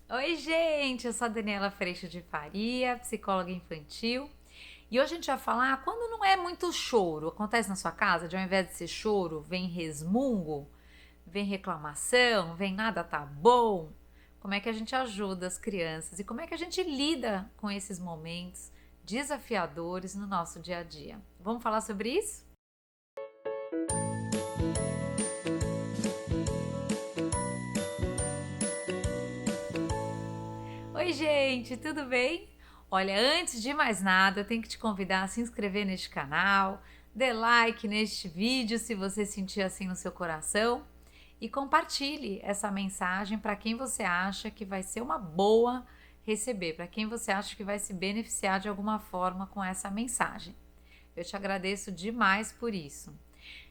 Oi, gente! Eu sou a Daniela Freixo de Faria, psicóloga infantil. E hoje a gente vai falar quando não é muito choro. Acontece na sua casa, de ao invés de ser choro, vem resmungo, vem reclamação, vem nada tá bom. Como é que a gente ajuda as crianças e como é que a gente lida com esses momentos desafiadores no nosso dia a dia? Vamos falar sobre isso? Oi, gente, tudo bem? Olha, antes de mais nada, eu tenho que te convidar a se inscrever neste canal, dê like neste vídeo se você sentir assim no seu coração e compartilhe essa mensagem para quem você acha que vai ser uma boa receber, para quem você acha que vai se beneficiar de alguma forma com essa mensagem. Eu te agradeço demais por isso.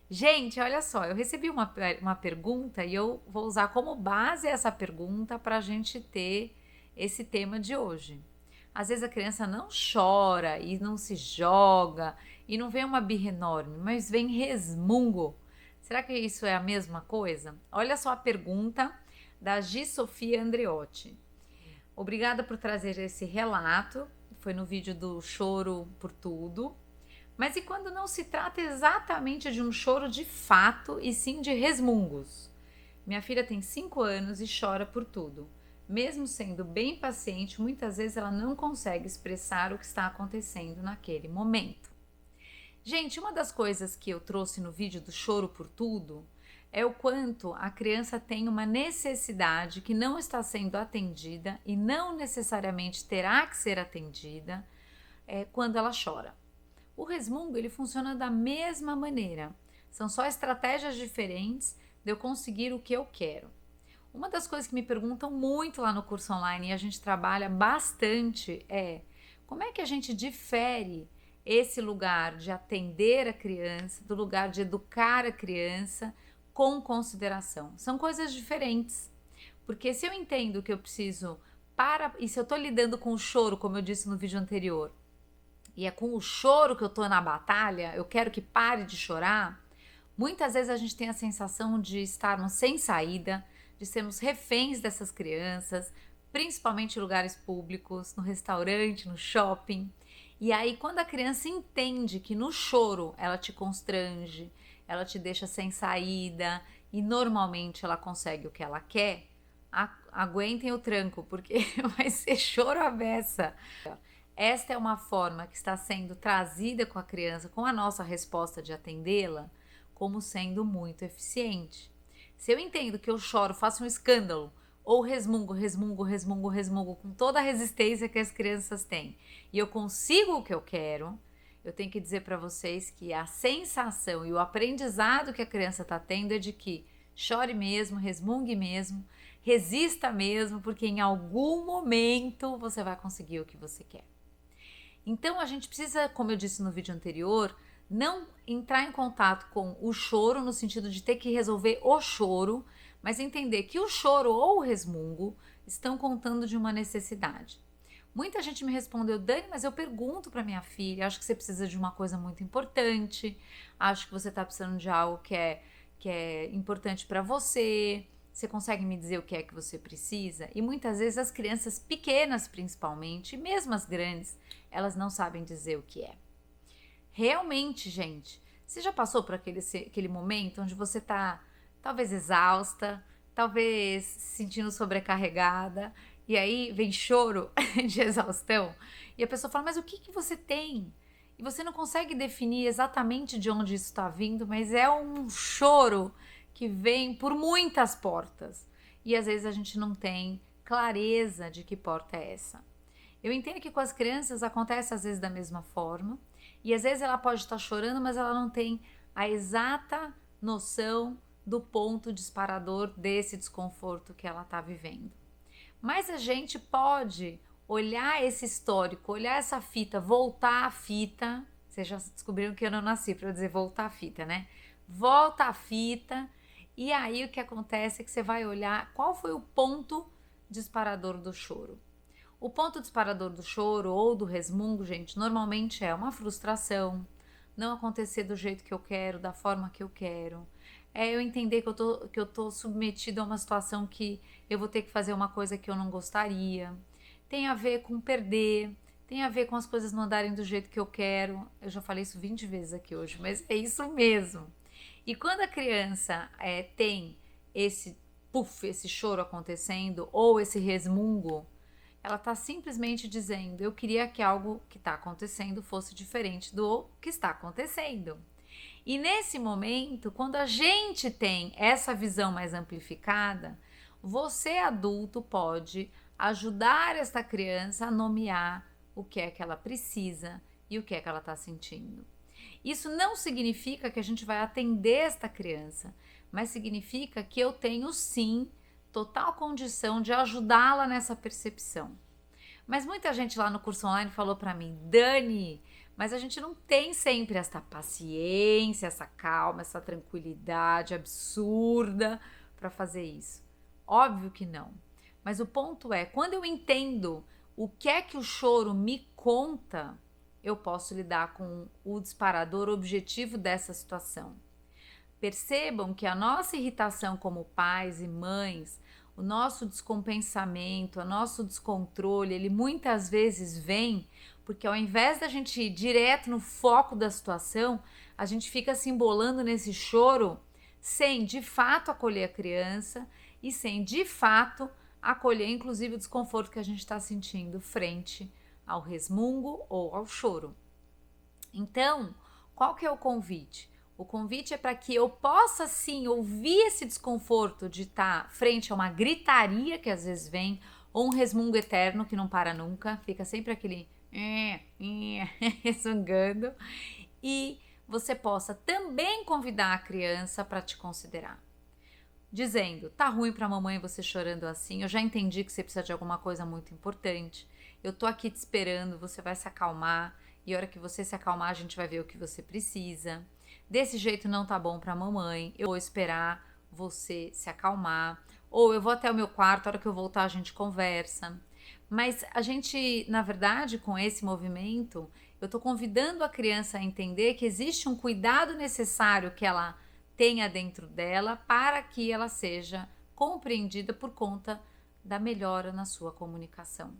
Gente, olha só, eu recebi uma pergunta e eu vou usar como base essa pergunta para a gente ter esse tema de hoje. Às vezes a criança não chora e não se joga e não vem uma birra enorme, mas vem resmungo. Será que isso é a mesma coisa? Olha só a pergunta da Gi Sofia Andreotti. Obrigada por trazer esse relato. Foi no vídeo do Choro por Tudo. Mas e quando não se trata exatamente de um choro de fato e sim de resmungos? Minha filha tem 5 anos e chora por tudo. Mesmo sendo bem paciente, muitas vezes ela não consegue expressar o que está acontecendo naquele momento. Gente, uma das coisas que eu trouxe no vídeo do choro por tudo é o quanto a criança tem uma necessidade que não está sendo atendida e não necessariamente terá que ser atendida quando ela chora. O resmungo ele funciona da mesma maneira. São só estratégias diferentes de eu conseguir o que eu quero. Uma das coisas que me perguntam muito lá no curso online e a gente trabalha bastante é como é que a gente difere esse lugar de atender a criança do lugar de educar a criança com consideração. São coisas diferentes. Porque se eu entendo que eu preciso e se eu estou lidando com o choro, como eu disse no vídeo anterior, e é com o choro que eu tô na batalha, eu quero que pare de chorar. Muitas vezes a gente tem a sensação de estarmos sem saída, de sermos reféns dessas crianças, principalmente em lugares públicos, no restaurante, no shopping. E aí, quando a criança entende que no choro ela te constrange, ela te deixa sem saída e normalmente ela consegue o que ela quer, aguentem o tranco, porque vai ser choro à beça. Esta é uma forma que está sendo trazida com a criança, com a nossa resposta de atendê-la, como sendo muito eficiente. Se eu entendo que eu choro, faço um escândalo, ou resmungo, resmungo, resmungo, resmungo, com toda a resistência que as crianças têm, e eu consigo o que eu quero, eu tenho que dizer para vocês que a sensação e o aprendizado que a criança está tendo é de que chore mesmo, resmungue mesmo, resista mesmo, porque em algum momento você vai conseguir o que você quer. Então a gente precisa, como eu disse no vídeo anterior, não entrar em contato com o choro no sentido de ter que resolver o choro, mas entender que o choro ou o resmungo estão contando de uma necessidade. Muita gente me respondeu, Dani, mas eu pergunto para minha filha, acho que você precisa de uma coisa muito importante, acho que você está precisando de algo que é importante para você. Você consegue me dizer o que é que você precisa? E muitas vezes as crianças pequenas, principalmente, e mesmo as grandes, elas não sabem dizer o que é. Realmente, gente, você já passou por aquele momento onde você tá talvez exausta, talvez se sentindo sobrecarregada, e aí vem choro de exaustão, e a pessoa fala, mas o que que você tem? E você não consegue definir exatamente de onde isso está vindo, mas é um choro que vem por muitas portas. E às vezes a gente não tem clareza de que porta é essa. Eu entendo que com as crianças acontece às vezes da mesma forma, e às vezes ela pode estar chorando, mas ela não tem a exata noção do ponto disparador desse desconforto que ela está vivendo. Mas a gente pode olhar esse histórico, olhar essa fita, voltar a fita. Vocês já descobriram que eu não nasci para dizer voltar a fita, né? Volta a fita, e aí o que acontece é que você vai olhar qual foi o ponto disparador do choro. O ponto disparador do choro ou do resmungo, gente, normalmente é uma frustração, não acontecer do jeito que eu quero, da forma que eu quero, é eu entender que eu tô submetido a uma situação que eu vou ter que fazer uma coisa que eu não gostaria. Tem a ver com perder, tem a ver com as coisas não andarem do jeito que eu quero. Eu já falei isso 20 vezes aqui hoje, mas é isso mesmo. E quando a criança tem esse esse choro acontecendo ou esse resmungo, ela está simplesmente dizendo: eu queria que algo que está acontecendo fosse diferente do que está acontecendo. E nesse momento, quando a gente tem essa visão mais amplificada, você adulto pode ajudar esta criança a nomear o que é que ela precisa e o que é que ela está sentindo. Isso não significa que a gente vai atender esta criança, mas significa que eu tenho sim total condição de ajudá-la nessa percepção. Mas muita gente lá no curso online falou para mim: Dani, mas a gente não tem sempre essa paciência, essa calma, essa tranquilidade absurda para fazer isso. Óbvio que não. Mas o ponto é, quando eu entendo o que é que o choro me conta, eu posso lidar com o disparador objetivo dessa situação. Percebam que a nossa irritação como pais e mães, o nosso descompensamento, o nosso descontrole, ele muitas vezes vem porque ao invés da gente ir direto no foco da situação, a gente fica se embolando nesse choro sem de fato acolher a criança e sem de fato acolher inclusive o desconforto que a gente está sentindo frente ao resmungo ou ao choro. Então, qual que é o convite? O convite é para que eu possa sim ouvir esse desconforto de estar frente a uma gritaria que às vezes vem, ou um resmungo eterno que não para nunca, fica sempre aquele resmungando, e você possa também convidar a criança para te considerar. Dizendo: tá ruim pra mamãe você chorando assim, eu já entendi que você precisa de alguma coisa muito importante, eu tô aqui te esperando, você vai se acalmar, e a hora que você se acalmar a gente vai ver o que você precisa. Desse jeito não tá bom pra mamãe, eu vou esperar você se acalmar, ou eu vou até o meu quarto, a hora que eu voltar a gente conversa. Mas a gente, na verdade, com esse movimento, eu tô convidando a criança a entender que existe um cuidado necessário que ela tenha dentro dela para que ela seja compreendida por conta da melhora na sua comunicação.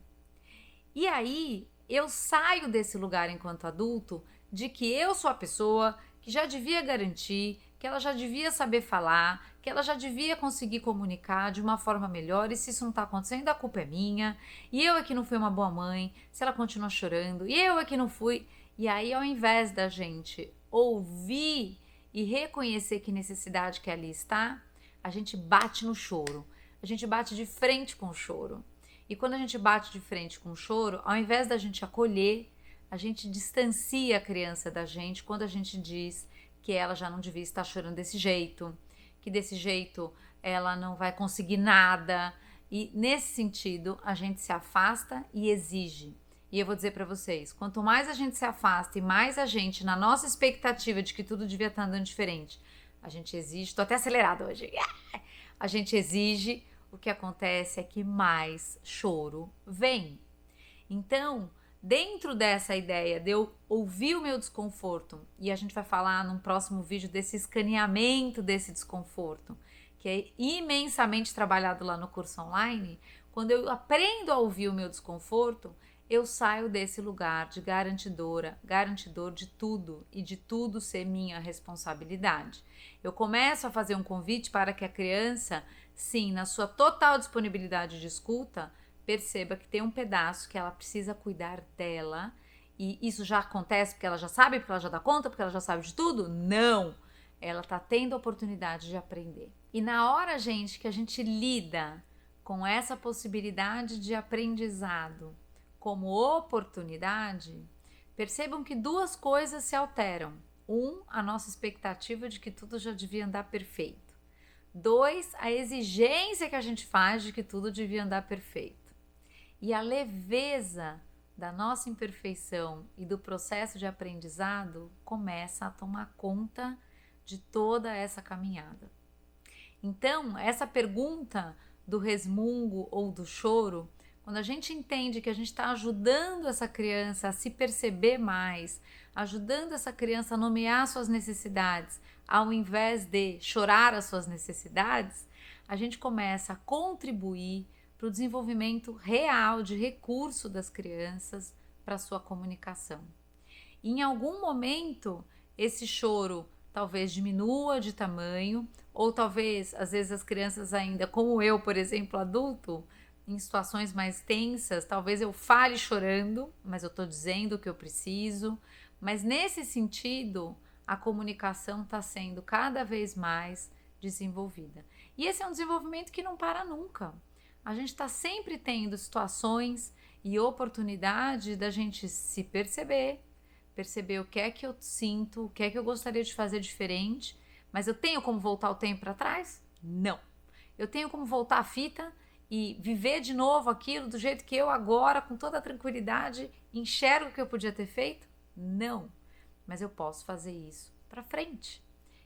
E aí eu saio desse lugar enquanto adulto de que eu sou a pessoa que já devia garantir, que ela já devia saber falar, que ela já devia conseguir comunicar de uma forma melhor, e se isso não está acontecendo, a culpa é minha, e eu é que não fui uma boa mãe, se ela continua chorando, e eu é que não fui. E aí, ao invés da gente ouvir e reconhecer que necessidade que ali está, a gente bate no choro, a gente bate de frente com o choro. E quando a gente bate de frente com o choro, ao invés da gente acolher, a gente distancia a criança da gente quando a gente diz que ela já não devia estar chorando desse jeito, que desse jeito ela não vai conseguir nada. E nesse sentido, a gente se afasta e exige. E eu vou dizer para vocês, quanto mais a gente se afasta e mais a gente, na nossa expectativa de que tudo devia estar andando diferente, a gente exige, tô até acelerada hoje, a gente exige, o que acontece é que mais choro vem. Então, dentro dessa ideia de eu ouvir o meu desconforto, e a gente vai falar num próximo vídeo desse escaneamento desse desconforto, que é imensamente trabalhado lá no curso online, quando eu aprendo a ouvir o meu desconforto, eu saio desse lugar de garantidor de tudo e de tudo ser minha responsabilidade. Eu começo a fazer um convite para que a criança, sim, na sua total disponibilidade de escuta, perceba que tem um pedaço que ela precisa cuidar dela. E isso já acontece porque ela já sabe, porque ela já dá conta, porque ela já sabe de tudo? Não! Ela está tendo a oportunidade de aprender. E na hora, gente, que a gente lida com essa possibilidade de aprendizado como oportunidade, percebam que duas coisas se alteram. A nossa expectativa de que tudo já devia andar perfeito. 2, a exigência que a gente faz de que tudo devia andar perfeito. E a leveza da nossa imperfeição e do processo de aprendizado começa a tomar conta de toda essa caminhada. Então, essa pergunta do resmungo ou do choro, quando a gente entende que a gente está ajudando essa criança a se perceber mais, ajudando essa criança a nomear suas necessidades, ao invés de chorar as suas necessidades, a gente começa a contribuir para o desenvolvimento real de recurso das crianças para a sua comunicação. E em algum momento, esse choro talvez diminua de tamanho, ou talvez, às vezes, as crianças ainda, como eu, por exemplo, adulto, em situações mais tensas, talvez eu fale chorando, mas eu estou dizendo o que eu preciso. Mas nesse sentido, a comunicação está sendo cada vez mais desenvolvida. E esse é um desenvolvimento que não para nunca. A gente está sempre tendo situações e oportunidade da gente se perceber o que é que eu sinto, o que é que eu gostaria de fazer diferente, mas eu tenho como voltar o tempo para trás? Não. Eu tenho como voltar a fita e viver de novo aquilo do jeito que eu agora, com toda a tranquilidade, enxergo o que eu podia ter feito? Não. Mas eu posso fazer isso para frente.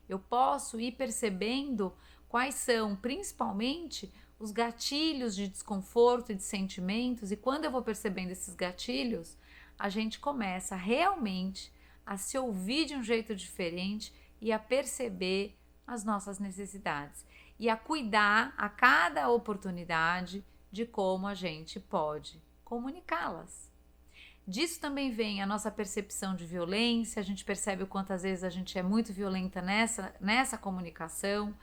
Eu posso ir percebendo quais são, principalmente, os gatilhos de desconforto e de sentimentos, e quando eu vou percebendo esses gatilhos, a gente começa realmente a se ouvir de um jeito diferente e a perceber as nossas necessidades e a cuidar a cada oportunidade de como a gente pode comunicá-las. Disso também vem a nossa percepção de violência, a gente percebe o quanto às vezes a gente é muito violenta nessa comunicação,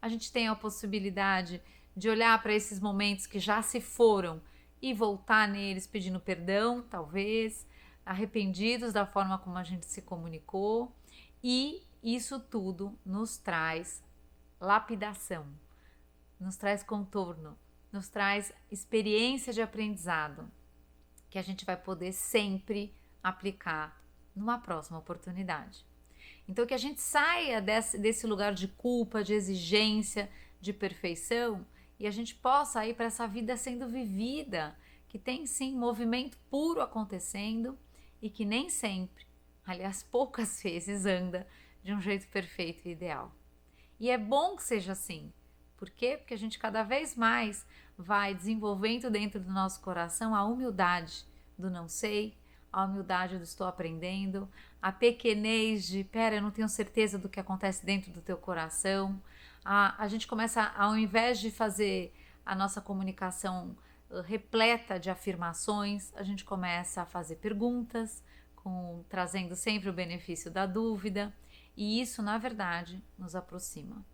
a gente tem a possibilidade de olhar para esses momentos que já se foram e voltar neles pedindo perdão, talvez, arrependidos da forma como a gente se comunicou, e isso tudo nos traz lapidação, nos traz contorno, nos traz experiência de aprendizado, que a gente vai poder sempre aplicar numa próxima oportunidade. Então, que a gente saia desse lugar de culpa, de exigência, de perfeição, e a gente possa ir para essa vida sendo vivida, que tem sim movimento puro acontecendo e que nem sempre, aliás, poucas vezes anda de um jeito perfeito e ideal. E é bom que seja assim. Por quê? Porque a gente cada vez mais vai desenvolvendo dentro do nosso coração a humildade do não sei, a humildade do estou aprendendo, a pequenez de, pera, eu não tenho certeza do que acontece dentro do teu coração. A gente começa, ao invés de fazer a nossa comunicação repleta de afirmações, a gente começa a fazer perguntas, trazendo sempre o benefício da dúvida, e isso, na verdade, nos aproxima.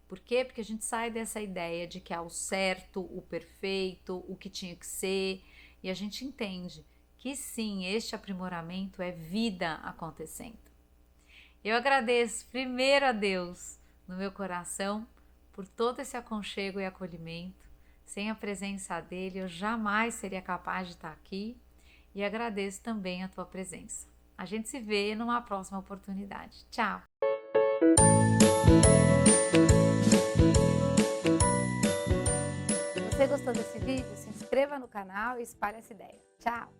Por quê? Porque a gente sai dessa ideia de que há o certo, o perfeito, o que tinha que ser, e a gente entende que sim, este aprimoramento é vida acontecendo. Eu agradeço primeiro a Deus no meu coração por todo esse aconchego e acolhimento. Sem a presença dele, eu jamais seria capaz de estar aqui, e agradeço também a tua presença. A gente se vê numa próxima oportunidade. Tchau! Se você gostou desse vídeo, se inscreva no canal e espalhe essa ideia. Tchau!